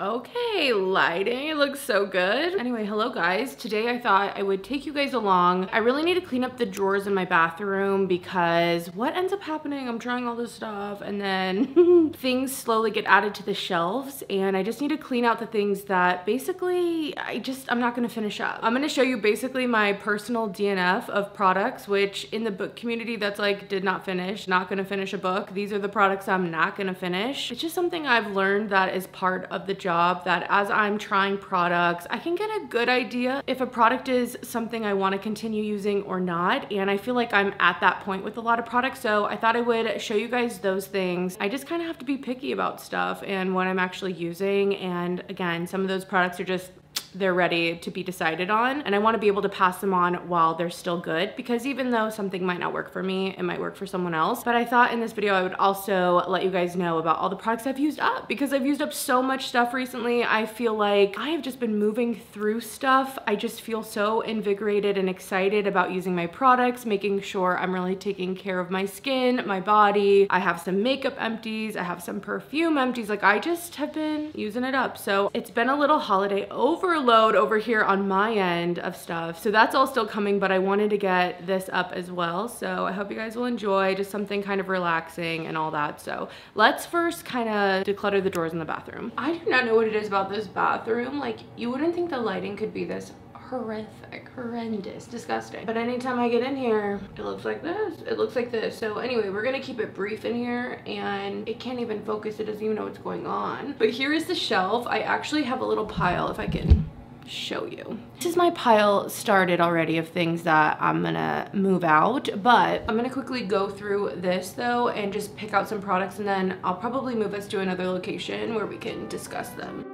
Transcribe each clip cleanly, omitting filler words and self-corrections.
Okay, lighting, it looks so good. Anyway, hello guys. Today I thought I would take you guys along. I really need to clean up the drawers in my bathroom because what ends up happening, I'm trying all this stuff and then things slowly get added to the shelves and I just need to clean out the things that basically I'm not gonna finish up. I'm gonna show you basically my personal DNF of products, which in the book community that's like did not finish, not gonna finish a book. These are the products I'm not gonna finish. It's just something I've learned that is part of the job, that as I'm trying products, I can get a good idea if a product is something I want to continue using or not. And I feel like I'm at that point with a lot of products. So I thought I would show you guys those things. I just kind of have to be picky about stuff and what I'm actually using. And again, some of those products are just, they're ready to be decided on and I want to be able to pass them on while they're still good, because even though something might not work for me, it might work for someone else. But I thought in this video I would also let you guys know about all the products I've used up, because I've used up so much stuff recently. I feel like I have just been moving through stuff. I just feel so invigorated and excited about using my products, making sure I'm really taking care of my skin, my body. I have some makeup empties, I have some perfume empties. Like I just have been using it up. So it's been a little holiday overload over here on my end of stuff. So that's all still coming, but I wanted to get this up as well. So I hope you guys will enjoy, just something kind of relaxing and all that. So let's first kind of declutter the drawers in the bathroom. I do not know what it is about this bathroom. Like you wouldn't think the lighting could be this horrific, horrendous, disgusting. But anytime I get in here, it looks like this. It looks like this. So anyway, we're gonna keep it brief in here and it can't even focus. It doesn't even know what's going on. But here is the shelf. I actually have a little pile if I can show you. This is my pile started already of things that I'm gonna move out, but I'm gonna quickly go through this though and just pick out some products and then I'll probably move us to another location where we can discuss them.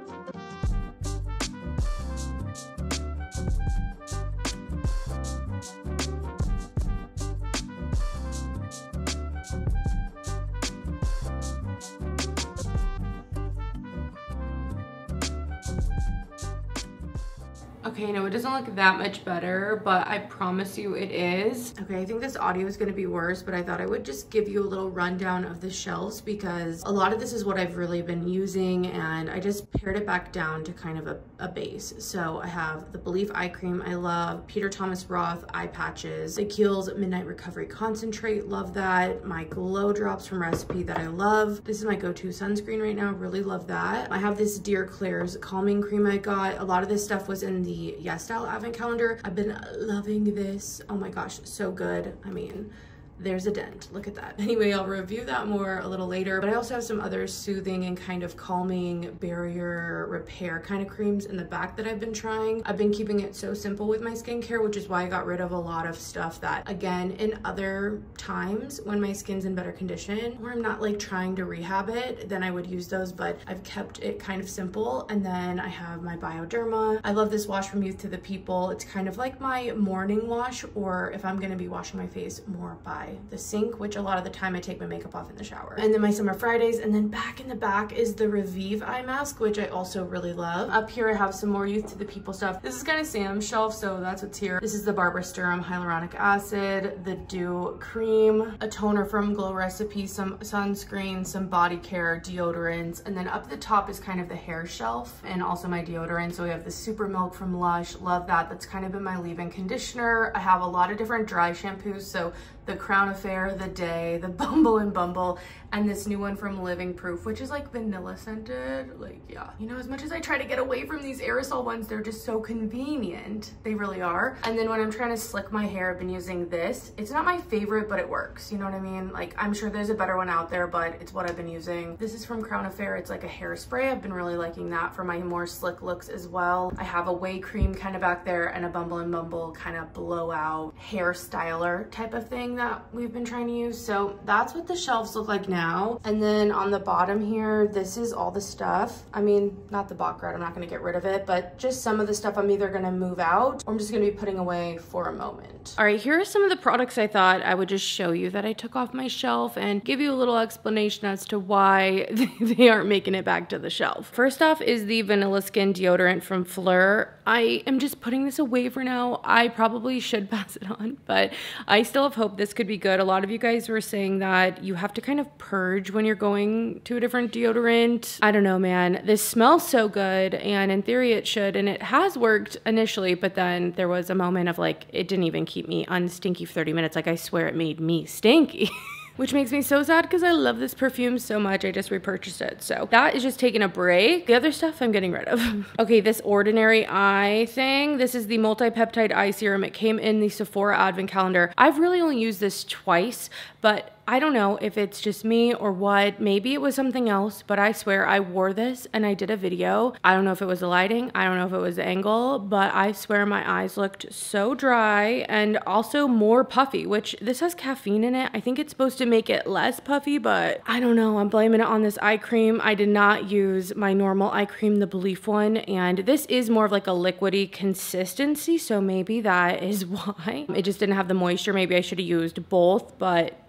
Okay, no, it doesn't look that much better, but I promise you it is. Okay, I think this audio is gonna be worse, but I thought I would just give you a little rundown of the shelves because a lot of this is what I've really been using and I just pared it back down to kind of a base. So I have the Belief Eye Cream, I love. Peter Thomas Roth Eye Patches. The Kiehl's Midnight Recovery Concentrate, love that. My Glow Drops from Recipe that I love. This is my go-to sunscreen right now, really love that. I have this Dear Claire's Calming Cream I got. A lot of this stuff was in the Yes Style Advent Calendar. I've been loving this. Oh my gosh, so good. I mean, there's a dent, look at that. Anyway, I'll review that more a little later, but I also have some other soothing and kind of calming barrier repair kind of creams in the back that I've been trying. I've been keeping it so simple with my skincare, which is why I got rid of a lot of stuff that, again, in other times when my skin's in better condition or I'm not like trying to rehab it, then I would use those, but I've kept it kind of simple. And then I have my Bioderma. I love this wash from Youth to the People. It's kind of like my morning wash, or if I'm gonna be washing my face more by the sink, which a lot of the time I take my makeup off in the shower. And then my Summer Fridays, and then back in the back is the Revive eye mask, which I also really love. Up here I have some more Youth to the People stuff. This is kind of Sam's shelf, so that's what's here. This is the Barbara Sturm Hyaluronic Acid, the Dew Cream, a toner from Glow Recipe, some sunscreen, some body care, deodorants, and then up the top is kind of the hair shelf and also my deodorant. So we have the Super Milk from Lush, love that. That's kind of been my leave-in conditioner. I have a lot of different dry shampoos, so the Crown Affair, the Day, the Bumble and Bumble, and this new one from Living Proof, which is like vanilla scented. Like, yeah, you know, as much as I try to get away from these aerosol ones, they're just so convenient. They really are. And then when I'm trying to slick my hair, I've been using this. It's not my favorite, but it works. You know what I mean? Like, I'm sure there's a better one out there, but it's what I've been using. This is from Crown Affair. It's like a hairspray. I've been really liking that for my more slick looks as well. I have a whey cream kind of back there and a Bumble and Bumble kind of blowout hair styler type of thing that we've been trying to use. So that's what the shelves look like now. And then on the bottom here, this is all the stuff. I mean, not the Baccarat, I'm not gonna get rid of it, but just some of the stuff I'm either gonna move out or I'm just gonna be putting away for a moment. All right, here are some of the products I thought I would just show you that I took off my shelf and give you a little explanation as to why they aren't making it back to the shelf. First off is the Vanilla Skin deodorant from Fleur. I am just putting this away for now. I probably should pass it on, but I still have hope this could be good. A lot of you guys were saying that you have to kind of purge when you're going to a different deodorant. I don't know, man. This smells so good, and in theory it should, and it has worked initially, but then there was a moment of like, it didn't even keep me unstinky for 30 minutes. Like, I swear it made me stinky. Which makes me so sad because I love this perfume so much. I just repurchased it. So that is just taking a break. The other stuff I'm getting rid of. Okay, this Ordinary Eye thing. This is the multi-peptide eye serum. It came in the Sephora advent calendar. I've really only used this twice, but I don't know if it's just me or what. Maybe it was something else, but I swear I wore this and I did a video. I don't know if it was the lighting. I don't know if it was the angle, but I swear my eyes looked so dry and also more puffy, which this has caffeine in it. I think it's supposed to make it less puffy, but I don't know. I'm blaming it on this eye cream. I did not use my normal eye cream, the Belief one, and this is more of like a liquidy consistency, so maybe that is why. It just didn't have the moisture. Maybe I should have used both, but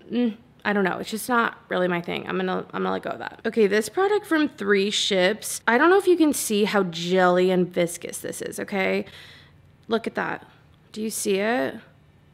I don't know. It's just not really my thing. I'm gonna let go of that. Okay, this product from 3 Ships. I don't know if you can see how jelly and viscous this is, okay? Look at that. Do you see it?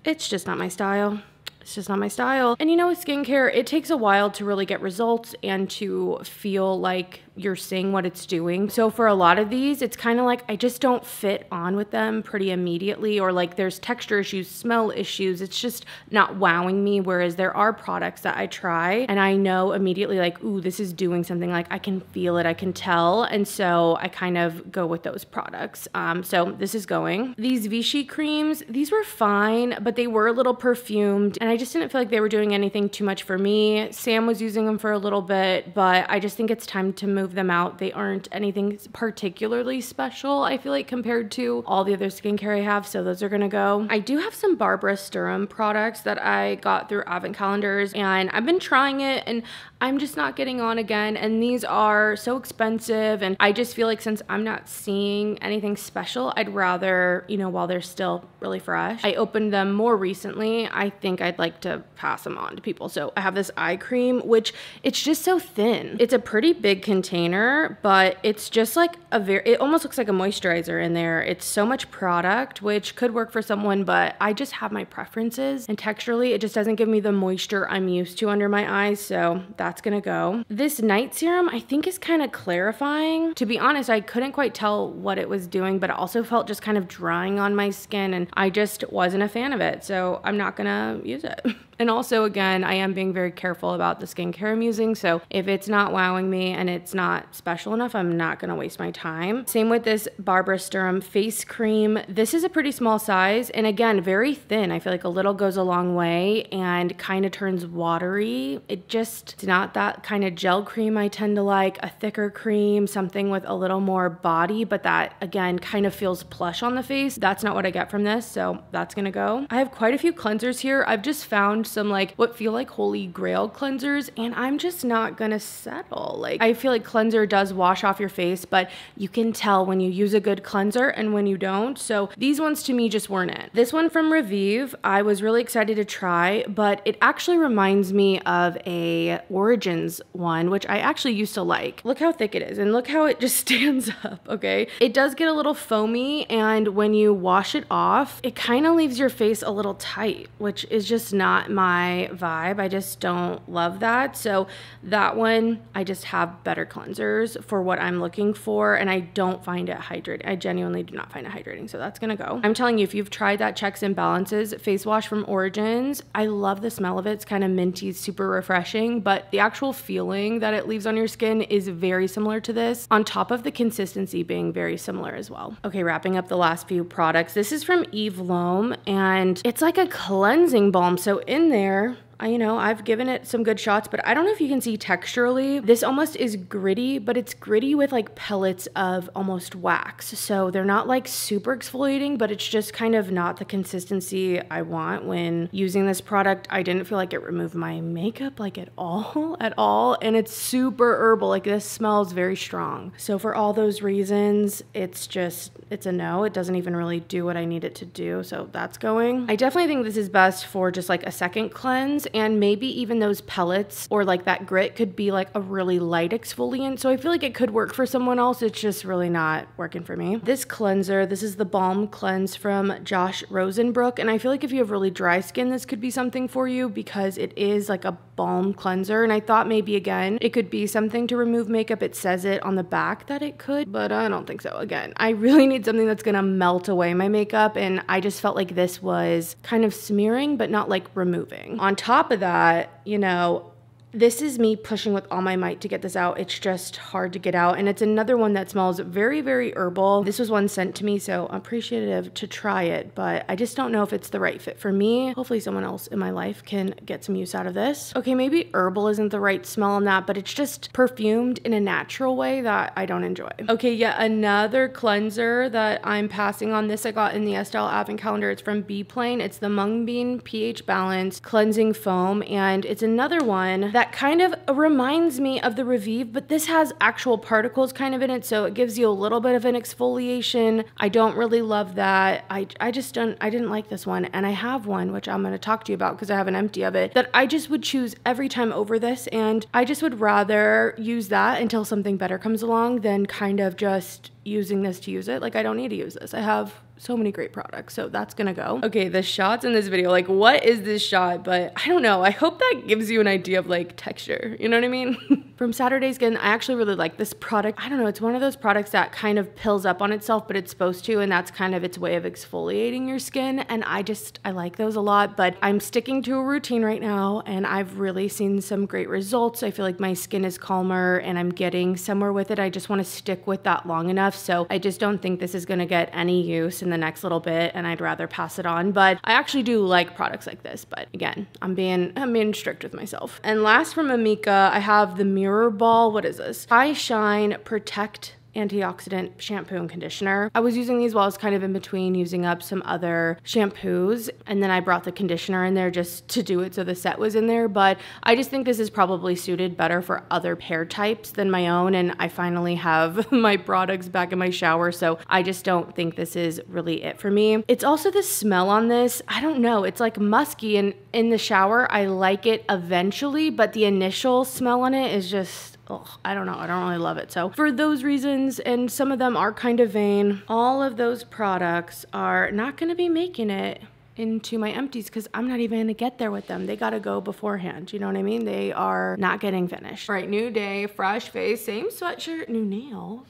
It's just not my style. It's just not my style. And you know, with skincare, it takes a while to really get results and to feel like you're seeing what it's doing. So for a lot of these, it's kind of like I just don't fit on with them pretty immediately, or like there's texture issues, smell issues. It's just not wowing me. Whereas there are products that I try and I know immediately like, ooh, this is doing something, like I can feel it, I can tell. And so I kind of go with those products. So this is going. These Vichy creams, these were fine, but they were a little perfumed and I just didn't feel like they were doing anything too much for me. Sam was using them for a little bit, but I just think it's time to move them out. They aren't anything particularly special, I feel like, compared to all the other skincare I have, so those are gonna go. I do have some Barbara Sturm products that I got through advent calendars, and I've been trying it, and I'm just not getting on again, and these are so expensive, and I just feel like since I'm not seeing anything special, I'd rather, you know, while they're still really fresh. I opened them more recently. I think I'd like to pass them on to people. So I have this eye cream, which it's just so thin. It's a pretty big container, but it's just like it almost looks like a moisturizer in there. It's so much product, which could work for someone, but I just have my preferences, and texturally, it just doesn't give me the moisture I'm used to under my eyes, so that's gonna go. This night serum, I think, is kind of clarifying. To be honest, I couldn't quite tell what it was doing, but it also felt just kind of drying on my skin, and I just wasn't a fan of it, so I'm not gonna use it. And also, again, I am being very careful about the skincare I'm using, so if it's not wowing me and it's not special enough, I'm not gonna waste my time. Same with this Barbara Sturm face cream. This is a pretty small size, and again, very thin. I feel like a little goes a long way and kind of turns watery. It's not that kind of gel cream I tend to like. A thicker cream, something with a little more body, but that, again, kind of feels plush on the face. That's not what I get from this, so that's gonna go. I have quite a few cleansers here. I've just found some like what feel like holy grail cleansers, and I'm just not gonna settle. Like, I feel like cleanser does wash off your face, but you can tell when you use a good cleanser and when you don't. So these ones to me just weren't it. This one from Revive, I was really excited to try, but it actually reminds me of a Origins one, which I actually used to like. Look how thick it is, and look how it just stands up, okay? It does get a little foamy, and when you wash it off, it kind of leaves your face a little tight, which is just not my vibe. I just don't love that. So that one, I just have better cleansers for what I'm looking for, and I don't find it hydrating. I genuinely do not find it hydrating, so that's gonna go. I'm telling you, if you've tried that Checks and Balances face wash from Origins, I love the smell of it. It's kind of minty, super refreshing, but the actual feeling that it leaves on your skin is very similar to this, on top of the consistency being very similar as well. Okay, wrapping up the last few products. This is from Eve Lom, and it's like a cleansing balm. So in there, you know, I've given it some good shots, but I don't know if you can see texturally, this almost is gritty, but it's gritty with like pellets of almost wax. So they're not like super exfoliating, but it's just kind of not the consistency I want when using this product. I didn't feel like it removed my makeup like at all. And it's super herbal. Like, this smells very strong. So for all those reasons, it's a no. It doesn't even really do what I need it to do. So that's going. I definitely think this is best for just like a second cleanse. and maybe even those pellets or like that grit could be like a really light exfoliant. So I feel like it could work for someone else. It's just really not working for me. This cleanser, this is the Balm Cleanse from Josh Rosenbrook. And I feel like if you have really dry skin, this could be something for you because it is like a balm cleanser. And I thought maybe again, it could be something to remove makeup. It says it on the back that it could, but I don't think so. Again, I really need something that's gonna melt away my makeup. And I just felt like this was kind of smearing, but not like removing. On top of that, you know, this is me pushing with all my might to get this out. It's just hard to get out. And it's another one that smells very, very herbal. This was one sent to me, so I'm appreciative to try it, but I just don't know if it's the right fit for me. Hopefully someone else in my life can get some use out of this. Okay, maybe herbal isn't the right smell on that, but it's just perfumed in a natural way that I don't enjoy. Okay, yet another cleanser that I'm passing on. This I got in the Estelle Advent Calendar. It's from Be Plain. It's the Mung Bean pH Balance Cleansing Foam, and it's another one that kind of reminds me of the Revive, but this has actual particles kind of in it, so it gives you a little bit of an exfoliation. I don't really love that. I didn't like this one, and I have one, which I'm going to talk to you about because I have an empty of it, that I just would choose every time over this, and I just would rather use that until something better comes along than kind of just using this to use it. Like, I don't need to use this. I have so many great products, so that's gonna go. Okay, the shots in this video, like, what is this shot? But I don't know. I hope that gives you an idea of like texture, you know what I mean? From Saturday Skin, I actually really like this product. I don't know, it's one of those products that kind of pills up on itself, but it's supposed to, and that's kind of its way of exfoliating your skin, and I like those a lot. But I'm sticking to a routine right now, and I've really seen some great results. I feel like my skin is calmer and I'm getting somewhere with it. I just want to stick with that long enough, so I just don't think this is going to get any use in the next little bit, and I'd rather pass it on. But I actually do like products like this, but again, I'm being strict with myself. And last from Amika, I have the Mirror Ball. What is this? High Shine Protect Antioxidant shampoo and conditioner. I was using these while I was kind of in between using up some other shampoos, and then I brought the conditioner in there just to do it so the set was in there. But I just think this is probably suited better for other hair types than my own, and I finally have my products back in my shower, so I just don't think this is really it for me. It's also the smell on this. I don't know, it's like musky, and in the shower I like it eventually, but the initial smell on it is just, oh, I don't know. I don't really love it. So for those reasons, and some of them are kind of vain, all of those products are not going to be making it into my empties because I'm not even going to get there with them. They got to go beforehand. You know what I mean? They are not getting finished. All right, new day, fresh face, same sweatshirt, new nails.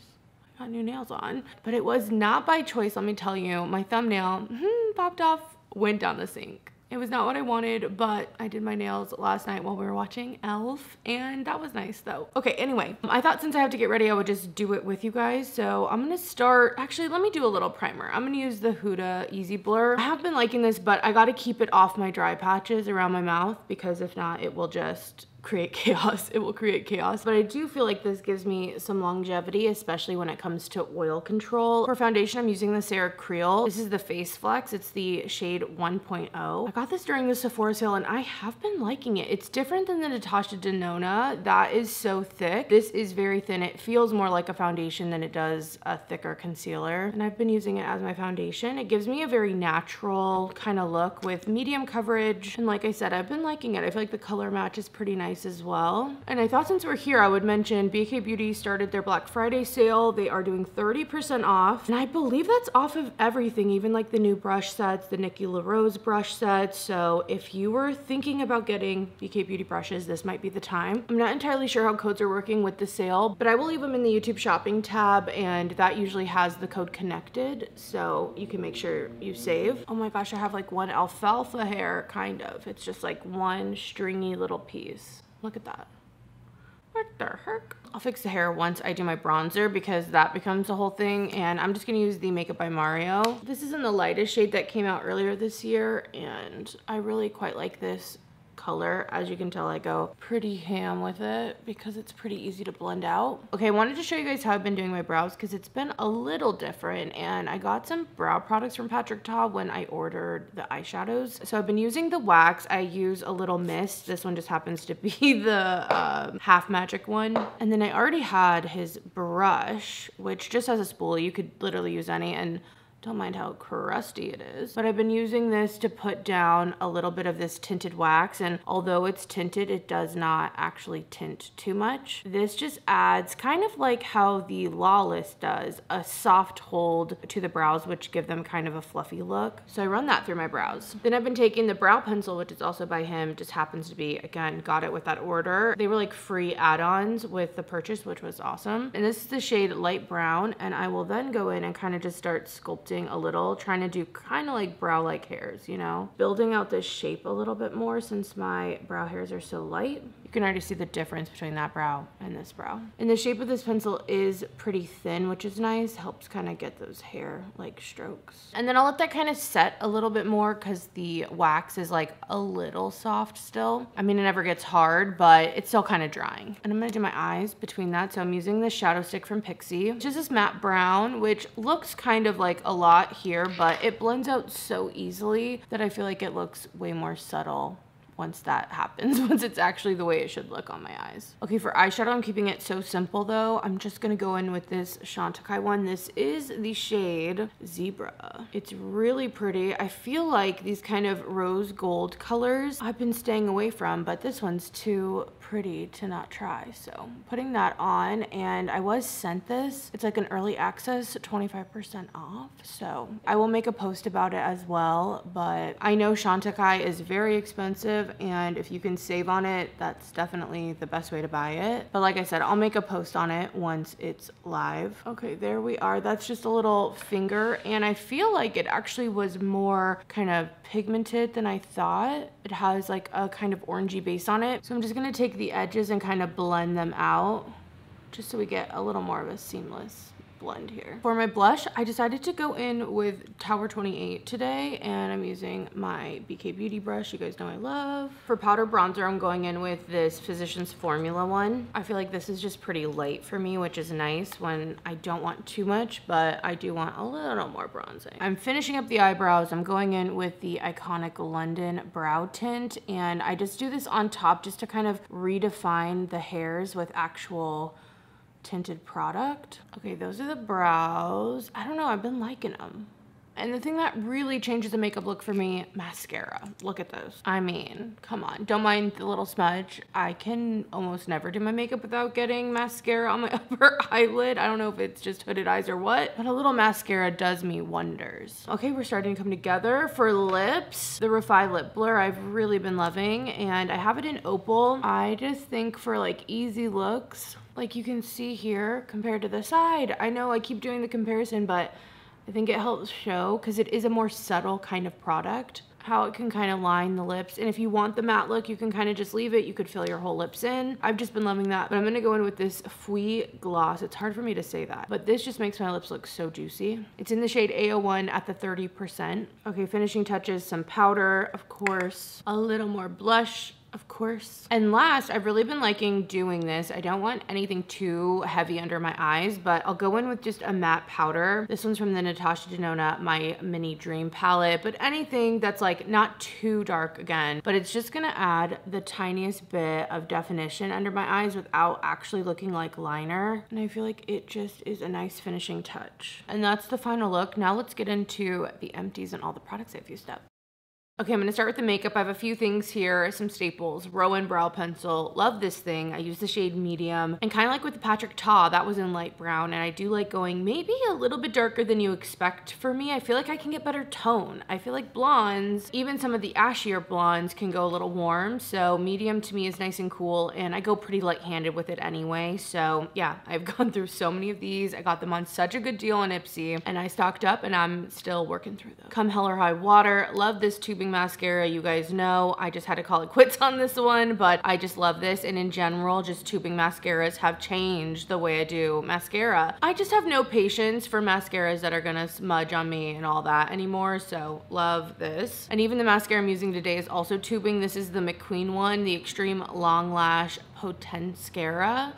I got new nails on, but it was not by choice. Let me tell you, my thumbnail popped off, went down the sink. It was not what I wanted, but I did my nails last night while we were watching Elf, and that was nice though. Okay, anyway, I thought since I have to get ready, I would just do it with you guys. So I'm gonna start, actually, let me do a little primer. I'm gonna use the Huda Easy Blur. I have been liking this, but I gotta keep it off my dry patches around my mouth because if not, it will just create chaos. It will create chaos. But I do feel like this gives me some longevity, especially when it comes to oil control. For foundation, I'm using the Sarah Creel. This is the Face Flex. It's the shade 1.0. I got this during the Sephora sale and I have been liking it. It's different than the Natasha Denona. That is so thick. This is very thin. It feels more like a foundation than it does a thicker concealer. And I've been using it as my foundation. It gives me a very natural kind of look with medium coverage. And like I said, I've been liking it. I feel like the color match is pretty nice as well. And I thought since we're here, I would mention BK Beauty started their Black Friday sale. They are doing 30% off. And I believe that's off of everything, even like the new brush sets, the Nikki LaRose brush sets. So if you were thinking about getting BK Beauty brushes, this might be the time. I'm not entirely sure how codes are working with the sale, but I will leave them in the YouTube shopping tab, and that usually has the code connected, so you can make sure you save. Oh my gosh, I have like one alfalfa hair, kind of. It's just like one stringy little piece. Look at that. What the heck? I'll fix the hair once I do my bronzer because that becomes the whole thing, and I'm just gonna use the Makeup by Mario. This is in the lightest shade that came out earlier this year, and I really quite like this color. As you can tell, I go pretty ham with it because it's pretty easy to blend out. Okay, I wanted to show you guys how I've been doing my brows because it's been a little different, and I got some brow products from Patrick Ta when I ordered the eyeshadows. So I've been using the wax. I use a little mist. This one just happens to be the Half Magic one. And then I already had his brush, which just has a spool. You could literally use any, and Don't mind how crusty it is. But I've been using this to put down a little bit of this tinted wax, and although it's tinted, it does not actually tint too much. This just adds, kind of like how the Lawless does, a soft hold to the brows, which give them kind of a fluffy look. So I run that through my brows. Then I've been taking the brow pencil, which is also by him, just happens to be, again, got it with that order. They were like free add-ons with the purchase, which was awesome. And this is the shade Light Brown, and I will then go in and kind of just start sculpting a little, trying to do kind of like brow-like hairs, you know? Building out this shape a little bit more since my brow hairs are so light. You can already see the difference between that brow and this brow. And the shape of this pencil is pretty thin, which is nice. Helps kind of get those hair-like strokes. And then I'll let that kind of set a little bit more because the wax is like a little soft still. I mean, it never gets hard, but it's still kind of drying. And I'm gonna do my eyes between that. So I'm using the shadow stick from Pixie, which is this matte brown, which looks kind of like a lot here, but it blends out so easily that I feel like it looks way more subtle once that happens, once it's actually the way it should look on my eyes. Okay, for eyeshadow, I'm keeping it so simple though. I'm just gonna go in with this Chantecaille one. This is the shade Zebra. It's really pretty. I feel like these kind of rose gold colors I've been staying away from, but this one's too pretty to not try. So putting that on, and I was sent this. It's like an early access, 25% off. So I will make a post about it as well, but I know Chantecaille is very expensive, and if you can save on it, that's definitely the best way to buy it. But like I said, I'll make a post on it once it's live. Okay, there we are. That's just a little finger, and I feel like it actually was more kind of pigmented than I thought. It has like a kind of orangey base on it. So I'm just gonna take the edges and kind of blend them out just so we get a little more of a seamless blend here. For my blush, I decided to go in with Tower 28 today, and I'm using my BK Beauty brush, you guys know I love. For powder bronzer, I'm going in with this Physicians Formula one. I feel like this is just pretty light for me, which is nice when I don't want too much, but I do want a little more bronzing. I'm finishing up the eyebrows. I'm going in with the Iconic London Brow Tint, and I just do this on top just to kind of redefine the hairs with actual tinted product. Okay, those are the brows. I don't know, I've been liking them. And the thing that really changes the makeup look for me, mascara. Look at those. I mean, come on, don't mind the little smudge. I can almost never do my makeup without getting mascara on my upper eyelid. I don't know if it's just hooded eyes or what, but a little mascara does me wonders. Okay, we're starting to come together. For lips, the Refi Lip Blur I've really been loving, and I have it in Opal. I just think for like easy looks, like you can see here compared to the side. I know I keep doing the comparison, but I think it helps show because it is a more subtle kind of product, how it can kind of line the lips. And if you want the matte look, you can kind of just leave it. You could fill your whole lips in. I've just been loving that, but I'm gonna go in with this Fui gloss. It's hard for me to say that, but this just makes my lips look so juicy. It's in the shade A01 at the 30%. Okay, finishing touches, some powder, of course, a little more blush, of course. And last, I've really been liking doing this. I don't want anything too heavy under my eyes, but I'll go in with just a matte powder. This one's from the Natasha Denona My Mini Dream palette, but anything that's like not too dark again, but it's just gonna add the tiniest bit of definition under my eyes without actually looking like liner. And I feel like it just is a nice finishing touch. And that's the final look. Now let's get into the empties and all the products I've used up. Okay, I'm gonna start with the makeup. I have a few things here, some staples. Rowan Brow Pencil, love this thing. I use the shade medium, and kind of like with the Patrick Ta, that was in light brown, and I do like going maybe a little bit darker than you expect for me. I feel like I can get better tone. I feel like blondes, even some of the ashier blondes, can go a little warm, so medium to me is nice and cool, and I go pretty light-handed with it anyway, so yeah, I've gone through so many of these. I got them on such a good deal on Ipsy, and I stocked up, and I'm still working through them. Come Hell or High Water, love this tubing mascara. You guys know I just had to call it quits on this one, but I just love this, and in general, just tubing mascaras have changed the way I do mascara. I just have no patience for mascaras that are gonna smudge on me and all that anymore, so love this. And even the mascara I'm using today is also tubing. This is the McQueen one, the Extreme Long Lash Potencara,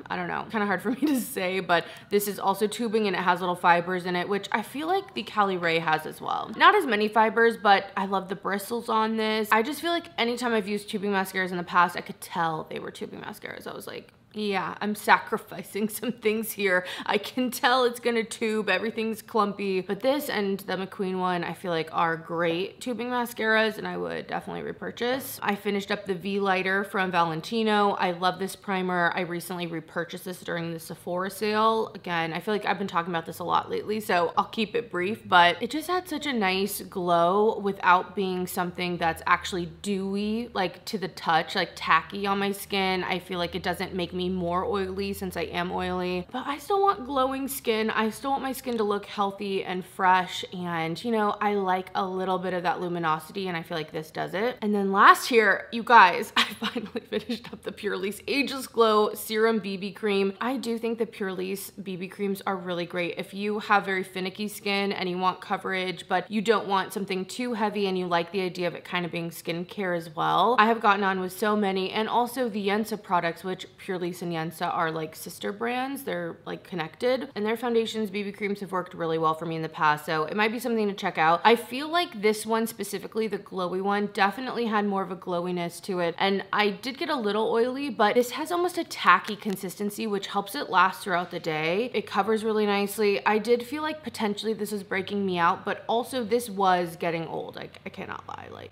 I don't know, kind of hard for me to say, but this is also tubing, and it has little fibers in it, which I feel like the Cali Ray has as well. Not as many fibers, but I love the bristles on this. I just feel like anytime I've used tubing mascaras in the past, I could tell they were tubing mascaras. I was like, Yeah, I'm sacrificing some things here. I can tell it's gonna tube, everything's clumpy, but this and the McQueen one I feel like are great tubing mascaras and I would definitely repurchase. I finished up the V Lighter from Valentino. I love this primer. I recently repurchased this during the Sephora sale. Again, I feel like I've been talking about this a lot lately, so I'll keep it brief, but it just had such a nice glow without being something that's actually dewy, like to the touch, like tacky on my skin. I feel like it doesn't make me more oily since I am oily, but I still want glowing skin. I still want my skin to look healthy and fresh, and you know, I like a little bit of that luminosity and I feel like this does it. And then last here, you guys, I finally finished up the Purlisse Ageless Glow Serum BB Cream. I do think the Purlisse BB creams are really great if you have very finicky skin and you want coverage, but you don't want something too heavy and you like the idea of it kind of being skincare as well. I have gotten on with so many, and also the Yensa products, which Purlisse and Yensa are like sister brands. They're like connected, and their foundations, BB creams have worked really well for me in the past, so it might be something to check out. I feel like this one specifically, the glowy one, definitely had more of a glowiness to it, and I did get a little oily, but this has almost a tacky consistency, which helps it last throughout the day. It covers really nicely. I did feel like potentially this was breaking me out, but also this was getting old. I cannot lie, like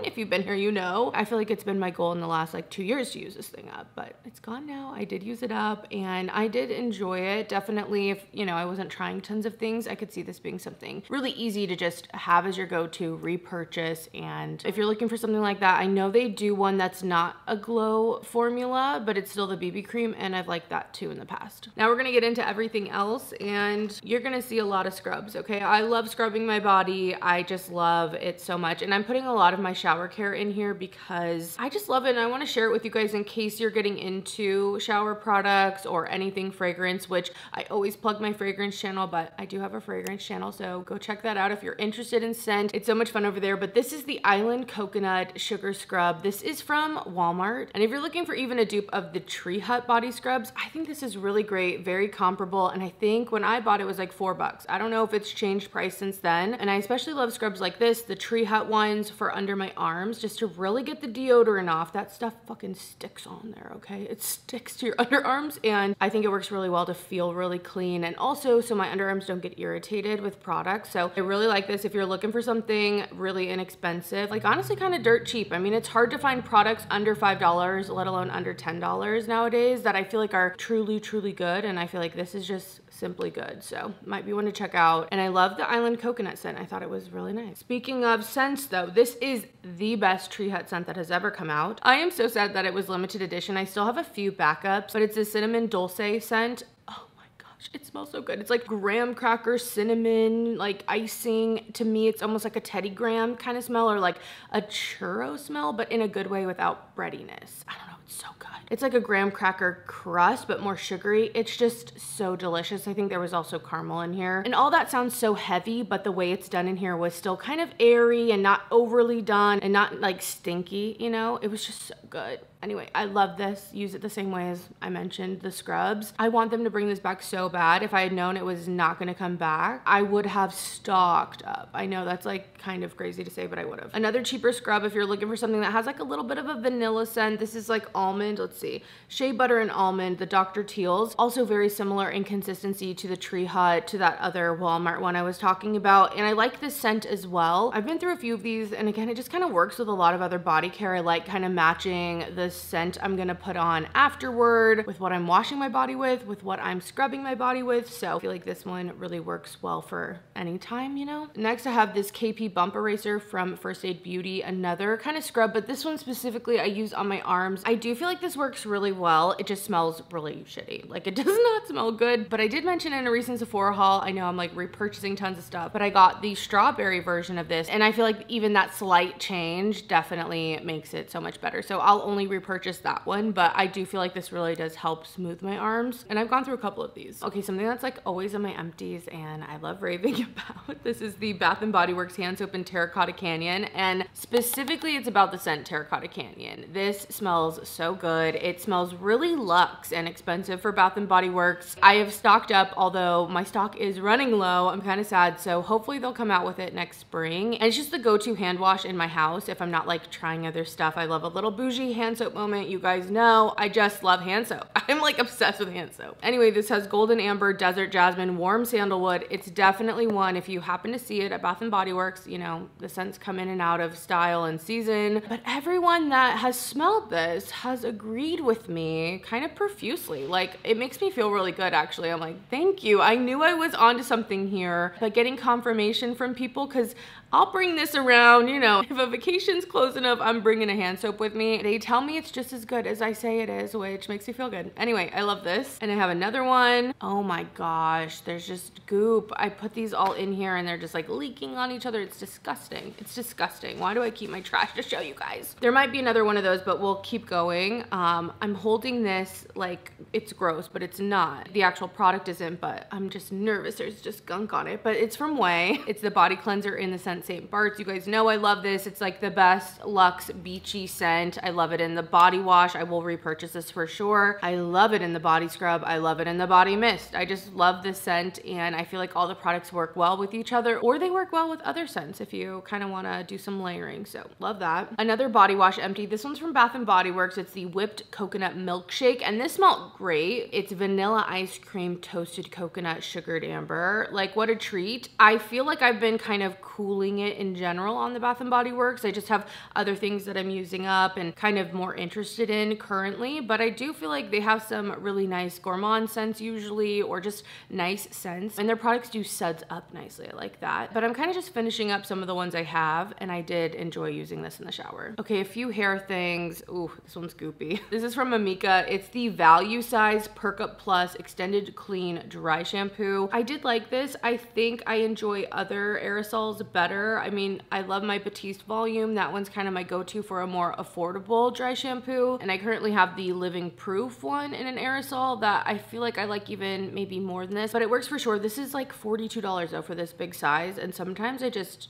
if you've been here, you know. I feel like it's been my goal in the last like 2 years to use this thing up, but it's gone now. I did use it up and I did enjoy it. Definitely, if you know, I wasn't trying tons of things, I could see this being something really easy to just have as your go-to, repurchase. And if you're looking for something like that, I know they do one that's not a glow formula, but it's still the BB cream, and I've liked that too in the past. Now we're gonna get into everything else, and you're gonna see a lot of scrubs, okay? I love scrubbing my body. I just love it so much, and I'm putting a lot of my shower care in here because I just love it, and I want to share it with you guys in case you're getting into shower products or anything fragrance, which I always plug my fragrance channel, but I do have a fragrance channel, so go check that out if you're interested in scent. It's so much fun over there. But this is the Island Coconut Sugar Scrub. This is from Walmart, and if you're looking for even a dupe of the Tree Hut body scrubs, I think this is really great, very comparable, and I think when I bought it was like $4. I don't know if it's changed price since then, and I especially love scrubs like this, the Tree Hut ones for under my arms, just to really get the deodorant off. That stuff fucking sticks on there, okay? It sticks to your underarms, and I think it works really well to feel really clean, and also so my underarms don't get irritated with products. So I really like this if you're looking for something really inexpensive, like honestly kind of dirt cheap. I mean, it's hard to find products under $5, let alone under $10 nowadays, that I feel like are truly, truly good, and I feel like this is just simply good, so might be one to check out. And I love the Island Coconut scent. I thought it was really nice. Speaking of scents though, this is the best Tree Hut scent that has ever come out. I am so sad that it was limited edition. I still have a few backups, but it's a cinnamon dulce scent. Oh my gosh, it smells so good. It's like graham cracker, cinnamon, like icing. To me, it's almost like a Teddy Graham kind of smell, or like a churro smell, but in a good way without breadiness. I don't know, it's so good. It's like a graham cracker crust, but more sugary. It's just so delicious. I think there was also caramel in here. And all that sounds so heavy, but the way it's done in here was still kind of airy and not overly done and not like stinky, you know? It was just so good. Anyway, I love this. Use it the same way as I mentioned the scrubs. I want them to bring this back so bad. If I had known it was not gonna come back, I would have stocked up. I know that's like kind of crazy to say, but I would have. Another cheaper scrub if you're looking for something that has like a little bit of a vanilla scent. This is like almond. Let's see. Shea Butter and Almond, the Dr. Teal's. Also very similar in consistency to the Tree Hut, to that other Walmart one I was talking about. And I like this scent as well. I've been through a few of these, and again, it just kind of works with a lot of other body care. I like kind of matching the scent I'm gonna put on afterward with what I'm washing my body with what I'm scrubbing my body with. So I feel like this one really works well for any time, you know? Next, I have this KP Bump Eraser from First Aid Beauty, another kind of scrub, but this one specifically I use on my arms. I do feel like this works really well. It just smells really shitty. Like, it does not smell good, but I did mention in a recent Sephora haul, I know I'm like repurchasing tons of stuff, but I got the strawberry version of this, and I feel like even that slight change definitely makes it so much better. So I'll only repurchase that one, but I do feel like this really does help smooth my arms, and I've gone through a couple of these. Okay, something that's like always in my empties and I love raving about. This is the Bath & Body Works hand soap in Terracotta Canyon, and specifically it's about the scent Terracotta Canyon. This smells so good. good. It smells really luxe and expensive for Bath & Body Works. I have stocked up, although my stock is running low. I'm kind of sad, so hopefully they'll come out with it next spring. And it's just the go-to hand wash in my house if I'm not like trying other stuff. I love a little bougie hand soap moment. You guys know I just love hand soap. I'm like obsessed with hand soap. Anyway, this has golden amber, desert jasmine, warm sandalwood. It's definitely one if you happen to see it at Bath & Body Works. You know, the scents come in and out of style and season, but everyone that has smelled this has agreed with me kind of profusely. Like, it makes me feel really good, actually. I'm like, thank you. I knew I was onto something here, but getting confirmation from people, because I'll bring this around, you know, if a vacation's close enough, I'm bringing a hand soap with me. They tell me it's just as good as I say it is, which makes me feel good. Anyway, I love this. And I have another one. Oh my gosh, there's just goop. I put these all in here and they're just like leaking on each other. It's disgusting. It's disgusting. Why do I keep my trash to show you guys? There might be another one of those, but we'll keep going. I'm holding this like it's gross, but it's not. The actual product isn't, but I'm just nervous. There's just gunk on it, but it's from Way. It's the body cleanser in the scent St. Bart's. You guys know I love this. It's like the best luxe beachy scent. I love it in the body wash. I will repurchase this for sure. I love it in the body scrub. I love it in the body mist. I just love this scent, and I feel like all the products work well with each other, or they work well with other scents if you kind of want to do some layering. So love that. Another body wash empty. This one's from Bath & Body Works. It's the whipped coconut milkshake, and this smelled great. It's vanilla ice cream, toasted coconut, sugared amber. Like, what a treat. I feel like I've been kind of cooling it in general on the Bath & Body Works. I just have other things that I'm using up and kind of more interested in currently, but I do feel like they have some really nice gourmand scents usually, or just nice scents, and their products do suds up nicely. I like that. But I'm kind of just finishing up some of the ones I have, and I did enjoy using this in the shower. Okay, a few hair things. Ooh, this one's goopy. This is from Amika. It's the value size Perk Up Plus Extended Clean Dry Shampoo. I did like this. I think I enjoy other aerosols better. I mean, I love my Batiste Volume. That one's kind of my go-to for a more affordable dry shampoo. And I currently have the Living Proof one in an aerosol that I feel like I like even maybe more than this, but it works for sure. This is like $42 though for this big size. And sometimes it just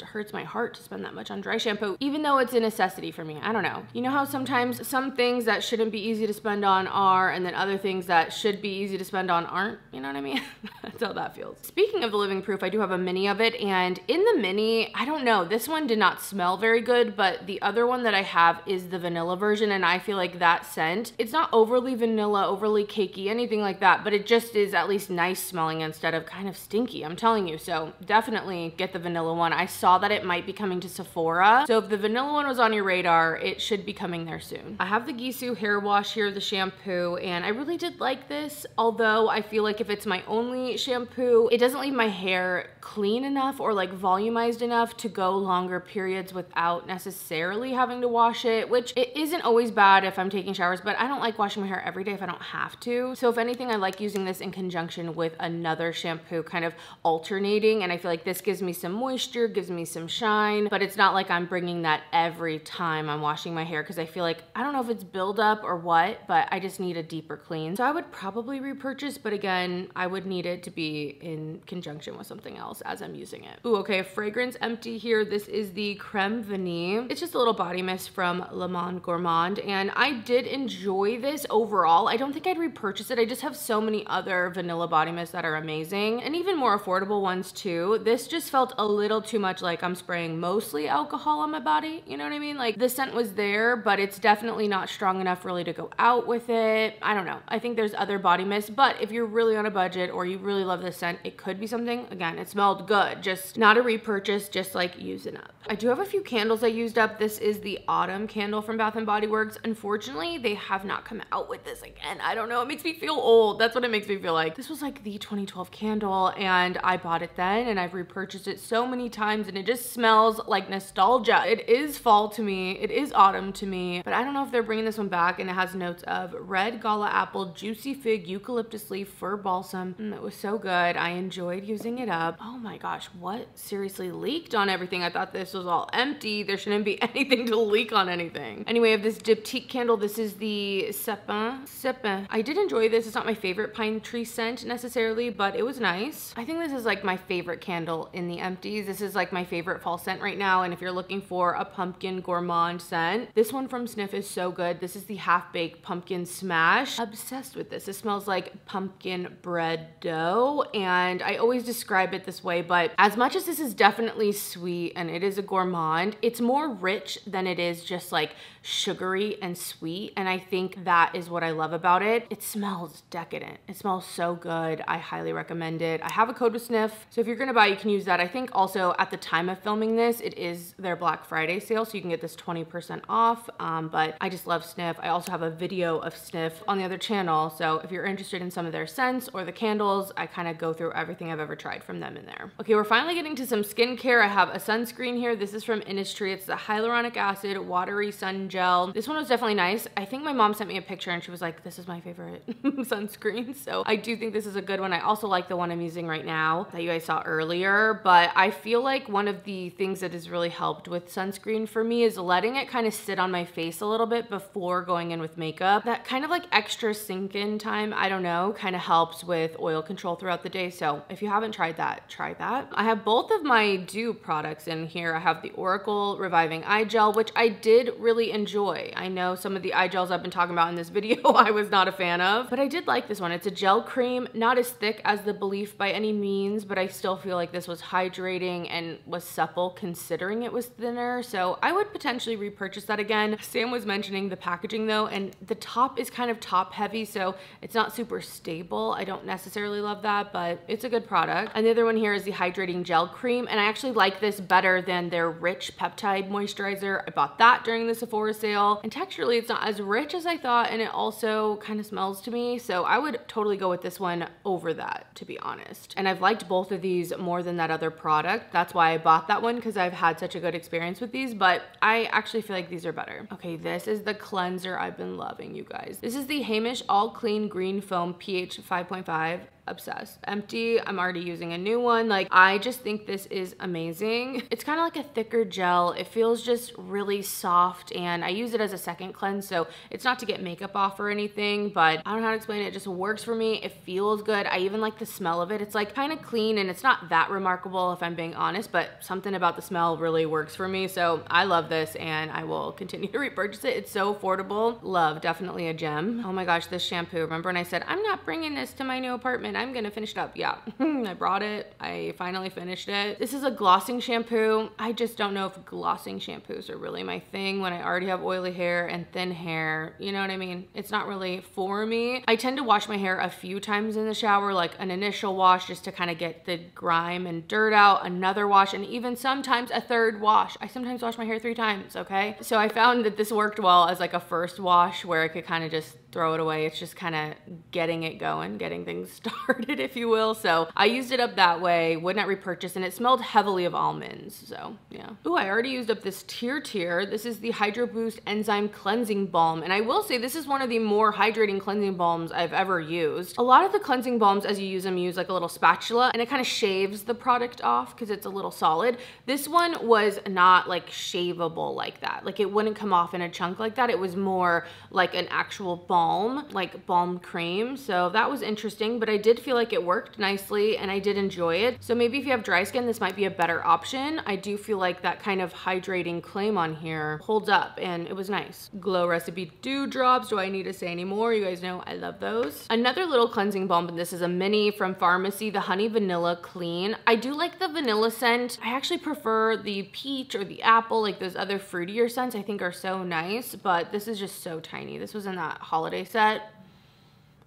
hurts my heart to spend that much on dry shampoo, even though it's a necessity for me. I don't know. You know how sometimes some things that shouldn't be easy to spend on are, and then other things that should be easy to spend on aren't? You know what I mean? That's how that feels. Speaking of the Living Proof, I do have a mini of it, and in the mini, I don't know, this one did not smell very good, but the other one that I have is the vanilla version, and I feel like that scent, it's not overly vanilla, overly cakey, anything like that, but it just is at least nice smelling instead of kind of stinky, I'm telling you. So definitely get the vanilla one. I saw that it might be coming to Sephora, so if the vanilla one was on your radar, it should be coming there soon. I have the Gisou hair wash here, the shampoo, and I really did like this, although I feel like if it's my only shampoo, it doesn't leave my hair clean enough or like volumized enough to go longer periods without necessarily having to wash it, which it isn't always bad if I'm taking showers, but I don't like washing my hair every day if I don't have to. So if anything, I like using this in conjunction with another shampoo, kind of alternating, and I feel like this gives me some moisture, gives me some shine, but it's not like I'm bringing that every time I'm washing my hair, because I feel like, I don't know if it's buildup or what, but I just need a deeper clean. So I would probably repurchase, but again, I would need it to be in conjunction with something else as I'm using it. Ooh, okay, a fragrance empty here. This is the Creme Vanille. It's just a little body mist from Le Monde Gourmand, and I did enjoy this overall. I don't think I'd repurchase it. I just have so many other vanilla body mists that are amazing, and even more affordable ones too. This just felt a little too much like I'm spraying mostly alcohol on my body, you know what I mean? Like, the scent was there, but it's definitely not strong enough really to go out with it. I don't know. I think there's other body mists, but if you're really on a budget or you really love this scent, it could be something. Again, it smelled good, just not a repurchase, just like using up. I do have a few candles I used up. This is the Autumn candle from Bath & Body Works. Unfortunately, they have not come out with this again. I don't know. It makes me feel old. That's what it makes me feel like. This was like the 2012 candle, and I bought it then, and I've repurchased it so many times, and it just smells like nostalgia. It is fall to me. It is autumn to me, but I don't know if they're bringing this one back, and it has notes of red gala apple, juicy fig, eucalyptus leaf, fir balsam. It was so good. I enjoyed using it up. Oh my gosh, what seriously leaked on everything? I thought this was all empty. There shouldn't be anything to leak on anything. Anyway, I have this diptyque candle. This is the Sapin. I did enjoy this. It's not my favorite pine tree scent necessarily, but it was nice. I think this is like my favorite candle in the empties. This is like my favorite fall scent right now. And if you're looking for a pumpkin gourmand scent, this one from Sniff is so good. This is the half-baked pumpkin smash. Obsessed with this. It smells like pumpkin bread dough, and I always describe it this way, but as much as this is definitely sweet and it is a gourmand, it's more rich than it is just like sugary and sweet, and I think that is what I love about it. It smells decadent. It smells so good. I highly recommend it. I have a code with Sniff, so if you're gonna buy, you can use that. I think also at the time of filming this, it is their Black Friday sale, so you can get this 20% off, but I just love Sniff. I also have a video of Sniff on the other channel, so if you're interested in some of their scents or the candles, I kind of go through everything I've ever tried from them in there. Okay, we're finally getting to some skincare. I have a sunscreen here. This is from Innisfree. It's the hyaluronic acid watery sun gel. This one was definitely nice. I think my mom sent me a picture and she was like, this is my favorite sunscreen. So I do think this is a good one. I also like the one I'm using right now that you guys saw earlier, but I feel like one of the things that has really helped with sunscreen for me is letting it kind of sit on my face a little bit before going in with makeup. That kind of like extra sink in time, I don't know, kind of helps with oil control throughout the day. So if you haven't tried that, try that. I have both of my Dew products in here. I have the Oracle Reviving Eye Gel, which I did really enjoy. I know some of the eye gels I've been talking about in this video I was not a fan of, but I did like this one. It's a gel cream, not as thick as the Belief by any means, but I still feel like this was hydrating and was supple considering it was thinner. So I would potentially repurchase that again. Sam was mentioning the packaging though, and the top is kind of top heavy, so it's not super stable. I don't necessarily love that, but it's a good product. And the other one here is the hydrating gel cream, and I actually like this better than their rich peptide moisturizer. I bought that during the Sephora sale, and texturally it's not as rich as I thought, and it also kind of smells to me, so I would totally go with this one over that, to be honest. And I've liked both of these more than that other product. That's why I bought that one, because I've had such a good experience with these, but I actually feel like these are better. Okay, this is the cleanser I've been loving, you guys. This is the Hamish All Clean Green Foam pH 5.5. Obsessed. Empty. I'm already using a new one. Like, I just think this is amazing. It's kind of like a thicker gel. It feels just really soft, and I use it as a second cleanse, so it's not to get makeup off or anything, but I don't know how to explain it. It just works for me. It feels good. I even like the smell of it. It's like kind of clean, and it's not that remarkable if I'm being honest, but something about the smell really works for me. So I love this, and I will continue to repurchase it. It's so affordable. Love, definitely a gem. Oh my gosh, this shampoo. Remember when I said, I'm not bringing this to my new apartment, I'm gonna finish it up? Yeah, I brought it. I finally finished it. This is a glossing shampoo. I just don't know if glossing shampoos are really my thing when I already have oily hair and thin hair. You know what I mean? It's not really for me. I tend to wash my hair a few times in the shower, like an initial wash just to kind of get the grime and dirt out, another wash, and even sometimes a third wash. I sometimes wash my hair 3 times, okay? So I found that this worked well as like a first wash where I could kind of just throw it away. It's just kind of getting it going, getting things started, if you will. So I used it up that way, would not repurchase, and it smelled heavily of almonds. So yeah. Ooh, I already used up this Tear. This is the Hydro Boost Enzyme Cleansing Balm. And I will say this is one of the more hydrating cleansing balms I've ever used. A lot of the cleansing balms, as you use them, use like a little spatula, and it kind of shaves the product off because it's a little solid. This one was not like shaveable like that. Like, it wouldn't come off in a chunk like that. It was more like an actual balm, like balm cream. So that was interesting, but I did feel like it worked nicely and I did enjoy it. So maybe if you have dry skin, this might be a better option. I do feel like that kind of hydrating claim on here holds up, and it was nice. Glow Recipe Dew Drops. Do I need to say any more? You guys know I love those. Another little cleansing balm, but this is a mini from Pharmacy, the Honey Vanilla Clean. I do like the vanilla scent. I actually prefer the peach or the apple, like those other fruitier scents I think are so nice, but this is just so tiny. This was in that holiday set.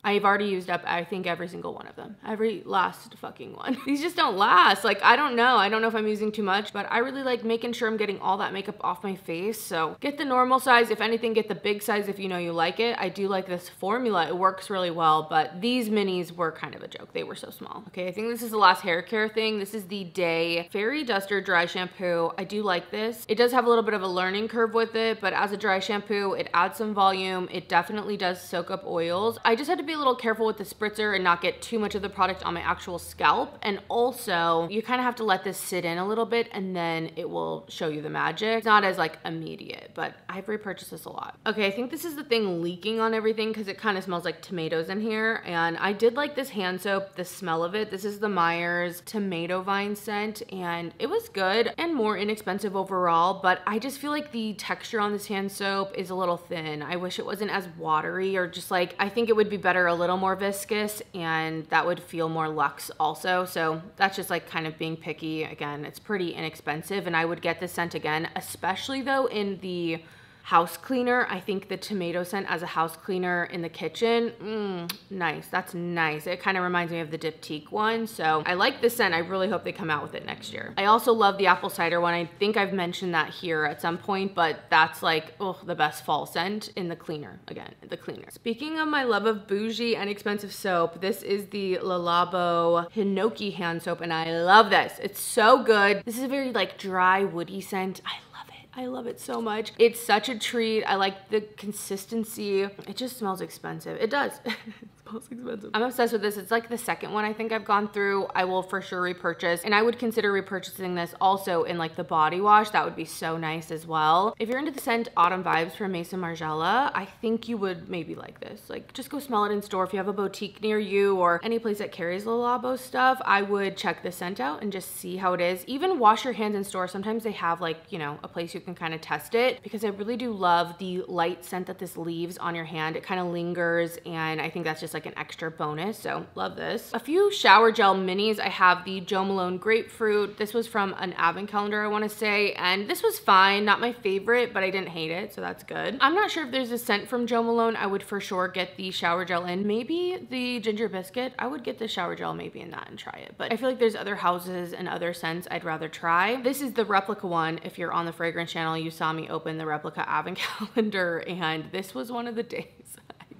I've already used up, I think, every single one of them. Every last fucking one. These just don't last. Like, I don't know. I don't know if I'm using too much, but I really like making sure I'm getting all that makeup off my face. So get the normal size. If anything, get the big size if you know you like it. I do like this formula. It works really well, but these minis were kind of a joke. They were so small. Okay, I think this is the last hair care thing. This is the Day Fairy Duster Dry Shampoo. I do like this. It does have a little bit of a learning curve with it, but as a dry shampoo, it adds some volume. It definitely does soak up oils. I just had to be a little careful with the spritzer and not get too much of the product on my actual scalp. And also, you kind of have to let this sit in a little bit and then it will show you the magic. It's not as like immediate, but I've repurchased this a lot. Okay, I think this is the thing leaking on everything because it kind of smells like tomatoes in here. And I did like this hand soap, the smell of it. This is the Myers Tomato Vine scent, and it was good and more inexpensive overall, but I just feel like the texture on this hand soap is a little thin. I wish it wasn't as watery, or just like, I think it would be better a little more viscous, and that would feel more luxe also. So that's just like kind of being picky. Again, it's pretty inexpensive and I would get this scent again, especially though in the house cleaner. I think the tomato scent as a house cleaner in the kitchen, nice. That's nice. It kind of reminds me of the Diptyque one. So I like this scent. I really hope they come out with it next year. I also love the apple cider one. I think I've mentioned that here at some point, but that's like, oh, the best fall scent in the cleaner. Again, the cleaner. Speaking of my love of bougie and expensive soap, this is the Le Labo Hinoki hand soap, and I love this. It's so good. This is a very like dry, woody scent. I love it so much. It's such a treat. I like the consistency. It just smells expensive. It does. It smells expensive. I'm obsessed with this. It's like the second one I think I've gone through. I will for sure repurchase, and I would consider repurchasing this also in like the body wash. That would be so nice as well. If you're into the scent Autumn Vibes from Maison Margiela, I think you would maybe like this. Like, just go smell it in store. If you have a boutique near you or any place that carries Le Labo stuff, I would check the scent out and just see how it is. Even wash your hands in store. Sometimes they have like, you know, a place you can kind of test it, because I really do love the light scent that this leaves on your hand. It kind of lingers, and I think that's just like an extra bonus. So love this. A few shower gel minis. I have the Jo Malone Grapefruit. This was from an advent calendar, I want to say, and this was fine. Not my favorite, but I didn't hate it, so that's good. I'm not sure if there's a scent from Jo Malone. I would for sure get the shower gel in. Maybe the ginger biscuit. I would get the shower gel maybe in that and try it, but I feel like there's other houses and other scents I'd rather try. This is the replica one. If you're on the fragrance channel, you saw me open the replica advent calendar, and this was one of the days.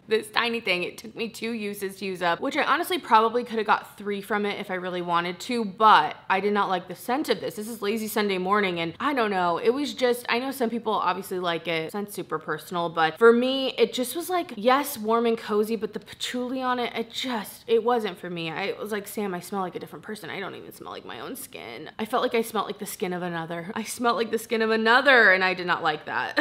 This tiny thing, it took me 2 uses to use up, which I honestly probably could have got 3 from it if I really wanted to, but I did not like the scent of this. This is Lazy Sunday Morning, and I don't know, it was just, I know some people obviously like it. Scent's super personal, but for me, it just was like, yes, warm and cozy, but the patchouli on it, it wasn't for me. I was like, Sam, I smell like a different person. I don't even smell like my own skin. I felt like I smelled like the skin of another. I smelled like the skin of another, and I did not like that.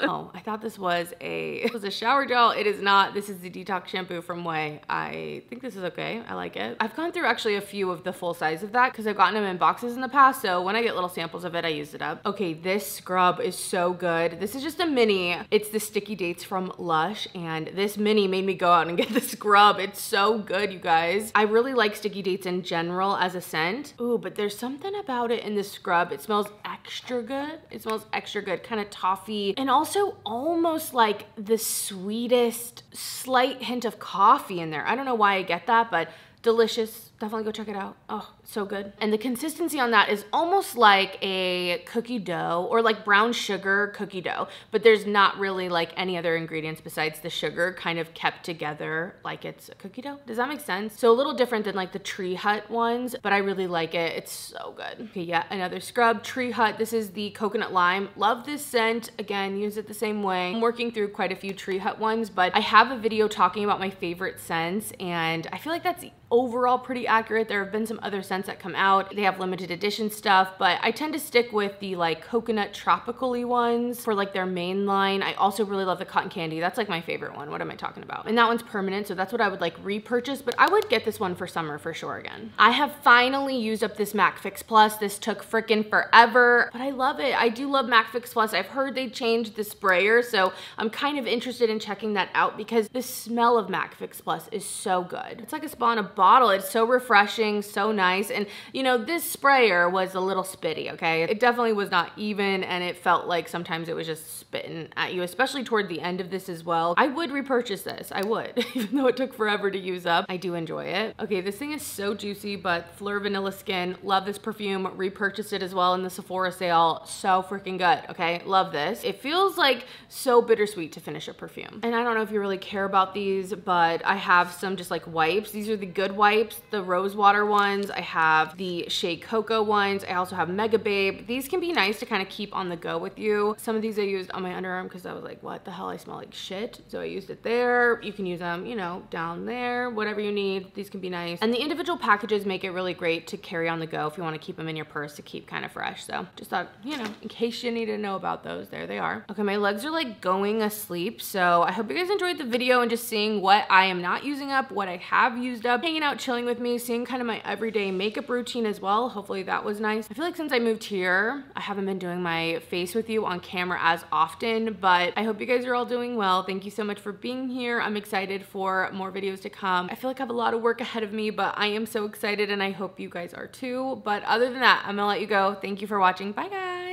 Oh, I thought this was a shower gel. It is not. This is the detox shampoo from Way. I think this is okay. I like it. I've gone through actually a few of the full size of that because I've gotten them in boxes in the past, so when I get little samples of it, I use it up. Okay, this scrub is so good. This is just a mini. It's the Sticky Dates from Lush, and this mini made me go out and get the scrub. It's so good, you guys. I really like Sticky Dates in general as a scent. Ooh, but there's something about it in the scrub. It smells extra good. It smells extra good, kind of toffee, and also almost like the sweetest slight hint of coffee in there. I don't know why I get that, but delicious. Definitely go check it out. Oh, so good. And the consistency on that is almost like a cookie dough, or like brown sugar cookie dough, but there's not really like any other ingredients besides the sugar kind of kept together like it's a cookie dough. Does that make sense? So a little different than like the Tree Hut ones, but I really like it. It's so good. Okay, yeah, another scrub, Tree Hut. This is the coconut lime. Love this scent. Again, use it the same way. I'm working through quite a few Tree Hut ones, but I have a video talking about my favorite scents, and I feel like that's overall pretty accurate. There have been some other scents that come out. They have limited edition stuff, but I tend to stick with the like coconut tropical-y ones for like their main line. I also really love the cotton candy. That's like my favorite one. What am I talking about? And that one's permanent, so that's what I would like repurchase, but I would get this one for summer for sure again. I have finally used up this MAC Fix Plus. This took freaking forever, but I love it. I do love MAC Fix Plus. I've heard they changed the sprayer, so I'm kind of interested in checking that out because the smell of MAC Fix Plus is so good. It's like a spa in a bottle. It's so refreshing, so nice. And you know, this sprayer was a little spitty, okay? It definitely was not even, and it felt like sometimes it was just spitting at you, especially toward the end of this as well. I would repurchase this. I would, even though it took forever to use up. I do enjoy it. Okay, this thing is so juicy, but Fleur Vanilla Skin. Love this perfume. Repurchased it as well in the Sephora sale. So freaking good, okay? Love this. It feels like so bittersweet to finish a perfume. And I don't know if you really care about these, but I have some just like wipes. These are the good wipes, the rose water ones. I have the Shea Cocoa ones. I also have Mega Babe. These can be nice to kind of keep on the go with you. Some of these I used on my underarm because I was like, what the hell, I smell like shit. So I used it there. You can use them, you know, down there, whatever you need. These can be nice. And the individual packages make it really great to carry on the go if you want to keep them in your purse to keep kind of fresh. So just thought, you know, in case you need to know about those, there they are. Okay, my legs are like going asleep. So I hope you guys enjoyed the video and just seeing what I am not using up, what I have used up, hanging out, chilling with me, seeing kind of my everyday makeup routine as well. Hopefully that was nice. I feel like since I moved here, I haven't been doing my face with you on camera as often, but I hope you guys are all doing well. Thank you so much for being here. I'm excited for more videos to come. I feel like I have a lot of work ahead of me, but I am so excited and I hope you guys are too. But other than that, I'm gonna let you go. Thank you for watching. Bye guys.